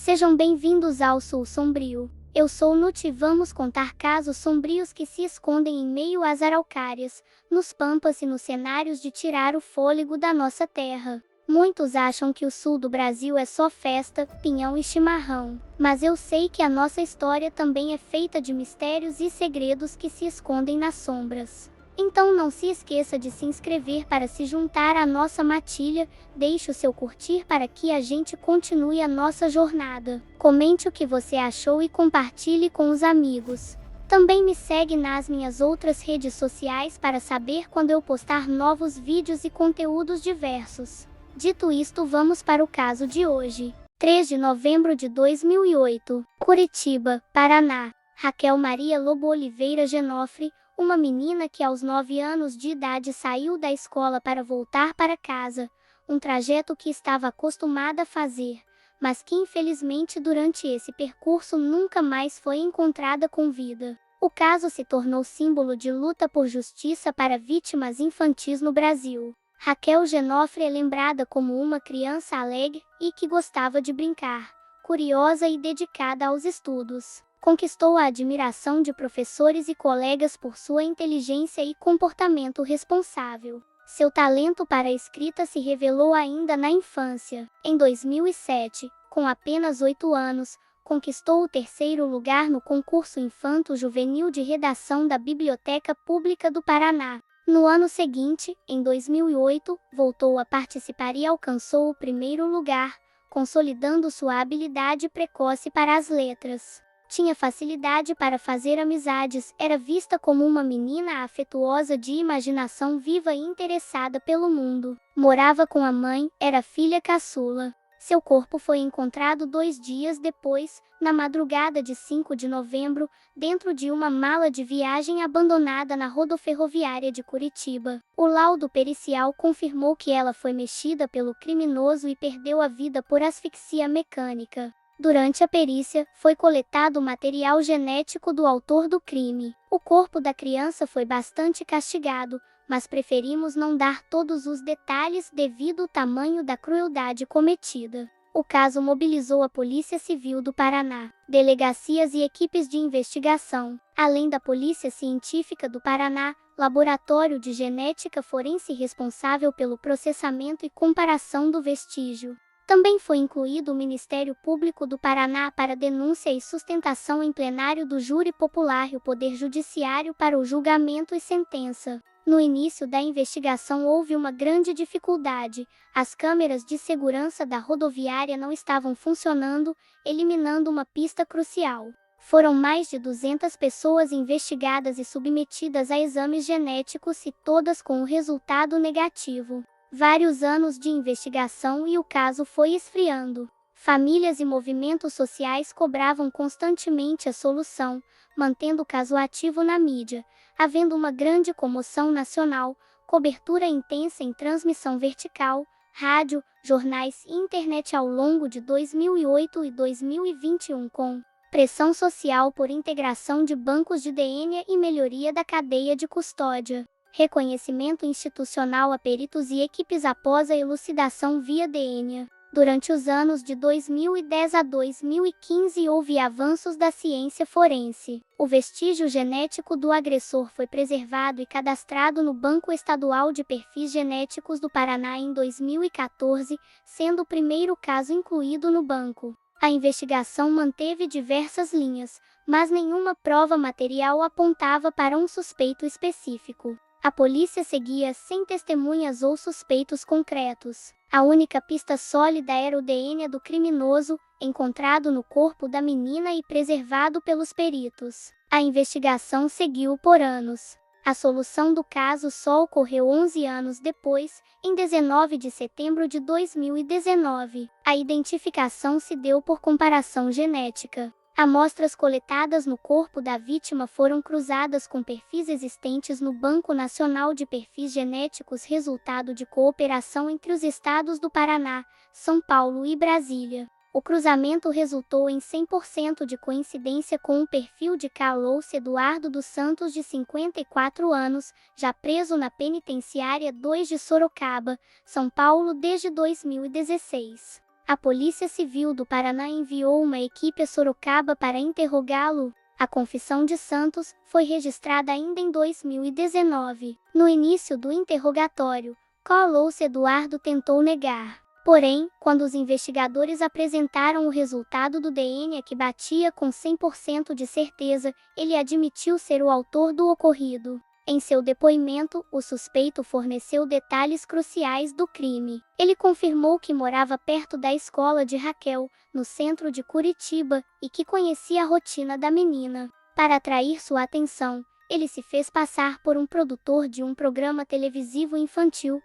Sejam bem-vindos ao Sul Sombrio. Eu sou Nut e vamos contar casos sombrios que se escondem em meio às araucárias, nos pampas e nos cenários de tirar o fôlego da nossa terra. Muitos acham que o sul do Brasil é só festa, pinhão e chimarrão. Mas eu sei que a nossa história também é feita de mistérios e segredos que se escondem nas sombras. Então não se esqueça de se inscrever para se juntar à nossa matilha, deixe o seu curtir para que a gente continue a nossa jornada. Comente o que você achou e compartilhe com os amigos. Também me segue nas minhas outras redes sociais para saber quando eu postar novos vídeos e conteúdos diversos. Dito isto, vamos para o caso de hoje. 3 de novembro de 2008, Curitiba, Paraná. Raquel Maria Lobo Oliveira Genofre, uma menina que aos 9 anos de idade saiu da escola para voltar para casa, um trajeto que estava acostumada a fazer, mas que infelizmente durante esse percurso nunca mais foi encontrada com vida. O caso se tornou símbolo de luta por justiça para vítimas infantis no Brasil. Raquel Genofre é lembrada como uma criança alegre e que gostava de brincar, curiosa e dedicada aos estudos. Conquistou a admiração de professores e colegas por sua inteligência e comportamento responsável. Seu talento para a escrita se revelou ainda na infância. Em 2007, com apenas 8 anos, conquistou o 3º lugar no concurso infanto-juvenil de redação da Biblioteca Pública do Paraná. No ano seguinte, em 2008, voltou a participar e alcançou o 1º lugar, consolidando sua habilidade precoce para as letras. Tinha facilidade para fazer amizades, era vista como uma menina afetuosa de imaginação viva e interessada pelo mundo. Morava com a mãe, era filha caçula. Seu corpo foi encontrado 2 dias depois, na madrugada de 5 de novembro, dentro de uma mala de viagem abandonada na rodoferroviária de Curitiba. O laudo pericial confirmou que ela foi mexida pelo criminoso e perdeu a vida por asfixia mecânica. Durante a perícia, foi coletado o material genético do autor do crime. O corpo da criança foi bastante castigado, mas preferimos não dar todos os detalhes devido ao tamanho da crueldade cometida. O caso mobilizou a Polícia Civil do Paraná, delegacias e equipes de investigação, além da Polícia Científica do Paraná, laboratório de genética forense responsável pelo processamento e comparação do vestígio. Também foi incluído o Ministério Público do Paraná para denúncia e sustentação em plenário do Júri Popular e o Poder Judiciário para o julgamento e sentença. No início da investigação houve uma grande dificuldade. As câmeras de segurança da rodoviária não estavam funcionando, eliminando uma pista crucial. Foram mais de 200 pessoas investigadas e submetidas a exames genéticos e todas com um resultado negativo. Vários anos de investigação e o caso foi esfriando. Famílias e movimentos sociais cobravam constantemente a solução, mantendo o caso ativo na mídia, havendo uma grande comoção nacional, cobertura intensa em transmissão vertical, rádio, jornais e internet ao longo de 2008 e 2021 com pressão social por integração de bancos de DNA e melhoria da cadeia de custódia. Reconhecimento institucional a peritos e equipes após a elucidação via DNA. Durante os anos de 2010 a 2015 houve avanços da ciência forense. O vestígio genético do agressor foi preservado e cadastrado no Banco Estadual de Perfis Genéticos do Paraná em 2014, sendo o primeiro caso incluído no banco. A investigação manteve diversas linhas, mas nenhuma prova material apontava para um suspeito específico. A polícia seguia sem testemunhas ou suspeitos concretos. A única pista sólida era o DNA do criminoso, encontrado no corpo da menina e preservado pelos peritos. A investigação seguiu por anos. A solução do caso só ocorreu 11 anos depois, em 19 de setembro de 2019. A identificação se deu por comparação genética. Amostras coletadas no corpo da vítima foram cruzadas com perfis existentes no Banco Nacional de Perfis Genéticos, resultado de cooperação entre os estados do Paraná, São Paulo e Brasília. O cruzamento resultou em 100% de coincidência com o perfil de Carlos Eduardo dos Santos, de 54 anos, já preso na Penitenciária 2 de Sorocaba, São Paulo desde 2016. A Polícia Civil do Paraná enviou uma equipe a Sorocaba para interrogá-lo. A confissão de Santos foi registrada ainda em 2019. No início do interrogatório, Carlos Eduardo tentou negar. Porém, quando os investigadores apresentaram o resultado do DNA que batia com 100% de certeza, ele admitiu ser o autor do ocorrido. Em seu depoimento, o suspeito forneceu detalhes cruciais do crime. Ele confirmou que morava perto da escola de Raquel, no centro de Curitiba, e que conhecia a rotina da menina. Para atrair sua atenção, ele se fez passar por um produtor de um programa televisivo infantil,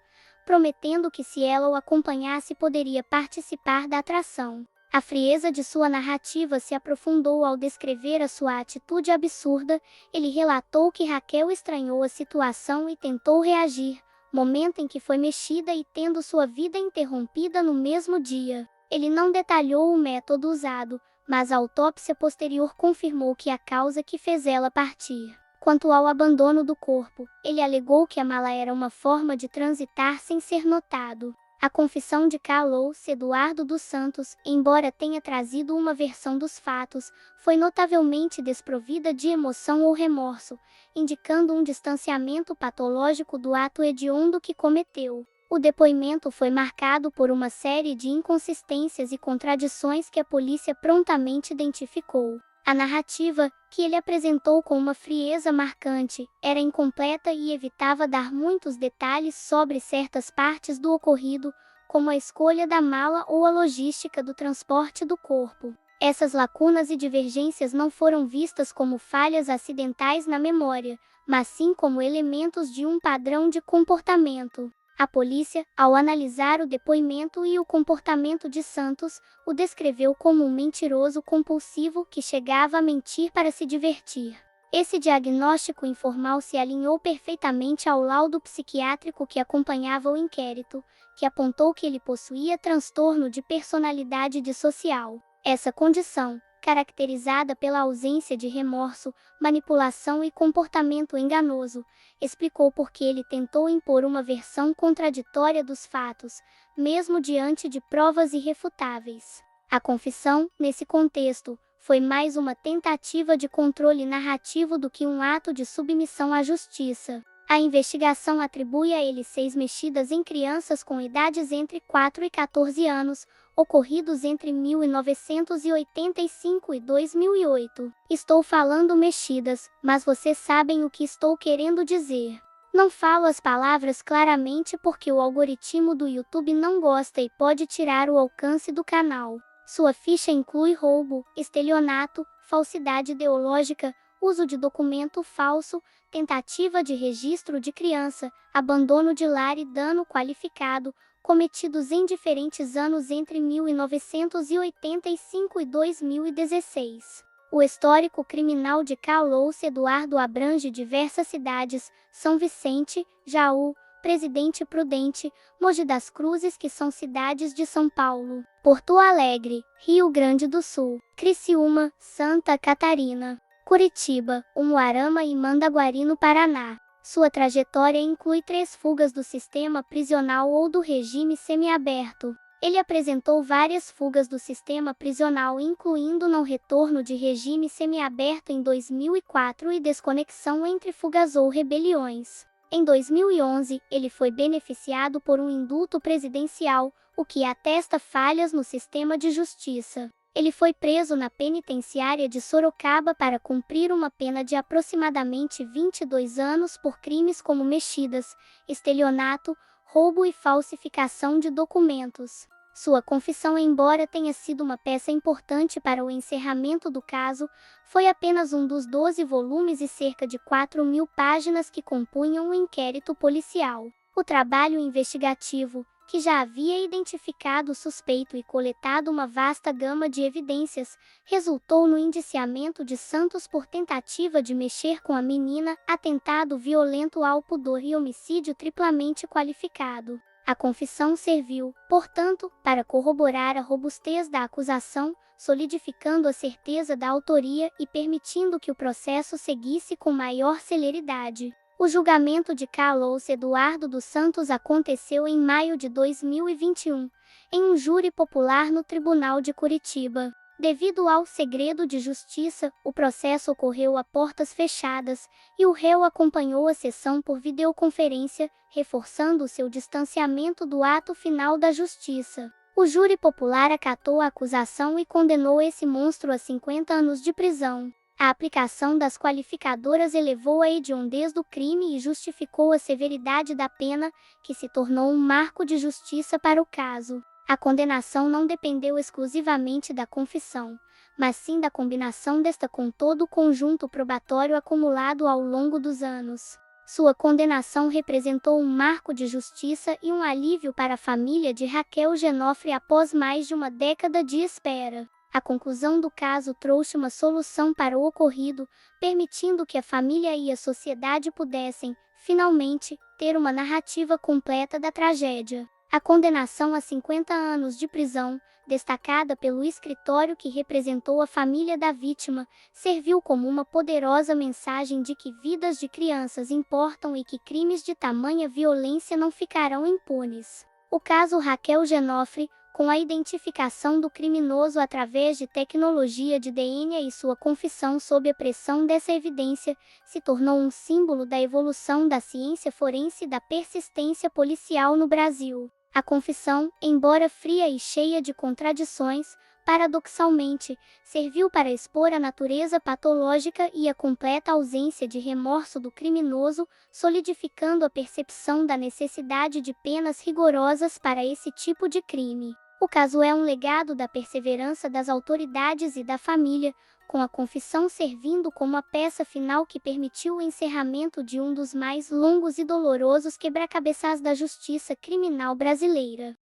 prometendo que se ela o acompanhasse poderia participar da atração. A frieza de sua narrativa se aprofundou ao descrever a sua atitude absurda. Ele relatou que Raquel estranhou a situação e tentou reagir, momento em que foi mexida e tendo sua vida interrompida no mesmo dia. Ele não detalhou o método usado, mas a autópsia posterior confirmou que a causa que fez ela partir. Quanto ao abandono do corpo, ele alegou que a mala era uma forma de transitar sem ser notado. A confissão de Carlos Eduardo dos Santos, embora tenha trazido uma versão dos fatos, foi notavelmente desprovida de emoção ou remorso, indicando um distanciamento patológico do ato hediondo que cometeu. O depoimento foi marcado por uma série de inconsistências e contradições que a polícia prontamente identificou. A narrativa, que ele apresentou com uma frieza marcante, era incompleta e evitava dar muitos detalhes sobre certas partes do ocorrido, como a escolha da mala ou a logística do transporte do corpo. Essas lacunas e divergências não foram vistas como falhas acidentais na memória, mas sim como elementos de um padrão de comportamento. A polícia, ao analisar o depoimento e o comportamento de Santos, o descreveu como um mentiroso compulsivo que chegava a mentir para se divertir. Esse diagnóstico informal se alinhou perfeitamente ao laudo psiquiátrico que acompanhava o inquérito, que apontou que ele possuía transtorno de personalidade dissocial. Essa condição, caracterizada pela ausência de remorso, manipulação e comportamento enganoso, explicou por que ele tentou impor uma versão contraditória dos fatos, mesmo diante de provas irrefutáveis. A confissão, nesse contexto, foi mais uma tentativa de controle narrativo do que um ato de submissão à justiça. A investigação atribui a ele 6 mexidas em crianças com idades entre 4 e 14 anos, ocorridos entre 1985 e 2008. Estou falando mexidas, mas vocês sabem o que estou querendo dizer. Não falo as palavras claramente porque o algoritmo do YouTube não gosta e pode tirar o alcance do canal. Sua ficha inclui roubo, estelionato, falsidade ideológica, uso de documento falso, tentativa de registro de criança, abandono de lar e dano qualificado, cometidos em diferentes anos entre 1985 e 2016. O histórico criminal de Carlos Eduardo abrange diversas cidades: São Vicente, Jaú, Presidente Prudente, Mogi das Cruzes, que são cidades de São Paulo, Porto Alegre, Rio Grande do Sul, Criciúma, Santa Catarina, Curitiba, Umuarama e Mandaguari, no Paraná. Sua trajetória inclui 3 fugas do sistema prisional ou do regime semiaberto. Ele apresentou várias fugas do sistema prisional, incluindo não retorno de regime semiaberto em 2004 e desconexão entre fugas ou rebeliões. Em 2011, ele foi beneficiado por um indulto presidencial, o que atesta falhas no sistema de justiça. Ele foi preso na penitenciária de Sorocaba para cumprir uma pena de aproximadamente 22 anos por crimes como mexidas, estelionato, roubo e falsificação de documentos. Sua confissão, embora tenha sido uma peça importante para o encerramento do caso, foi apenas um dos 12 volumes e cerca de 4.000 páginas que compunham o inquérito policial. O trabalho investigativo, que já havia identificado o suspeito e coletado uma vasta gama de evidências, resultou no indiciamento de Santos por tentativa de mexer com a menina, atentado violento ao pudor e homicídio triplamente qualificado. A confissão serviu, portanto, para corroborar a robustez da acusação, solidificando a certeza da autoria e permitindo que o processo seguisse com maior celeridade. O julgamento de Carlos Eduardo dos Santos aconteceu em maio de 2021, em um júri popular no Tribunal de Curitiba. Devido ao segredo de justiça, o processo ocorreu a portas fechadas, e o réu acompanhou a sessão por videoconferência, reforçando seu distanciamento do ato final da justiça. O júri popular acatou a acusação e condenou esse monstro a 50 anos de prisão. A aplicação das qualificadoras elevou a hediondez do crime e justificou a severidade da pena, que se tornou um marco de justiça para o caso. A condenação não dependeu exclusivamente da confissão, mas sim da combinação desta com todo o conjunto probatório acumulado ao longo dos anos. Sua condenação representou um marco de justiça e um alívio para a família de Raquel Genofre após mais de uma década de espera. A conclusão do caso trouxe uma solução para o ocorrido, permitindo que a família e a sociedade pudessem, finalmente, ter uma narrativa completa da tragédia. A condenação a 50 anos de prisão, destacada pelo escritório que representou a família da vítima, serviu como uma poderosa mensagem de que vidas de crianças importam e que crimes de tamanha violência não ficarão impunes. O caso Raquel Genofre, com a identificação do criminoso através de tecnologia de DNA e sua confissão sob a pressão dessa evidência, se tornou um símbolo da evolução da ciência forense e da persistência policial no Brasil. A confissão, embora fria e cheia de contradições, paradoxalmente, serviu para expor a natureza patológica e a completa ausência de remorso do criminoso, solidificando a percepção da necessidade de penas rigorosas para esse tipo de crime. O caso é um legado da perseverança das autoridades e da família, com a confissão servindo como a peça final que permitiu o encerramento de um dos mais longos e dolorosos quebra-cabeças da justiça criminal brasileira.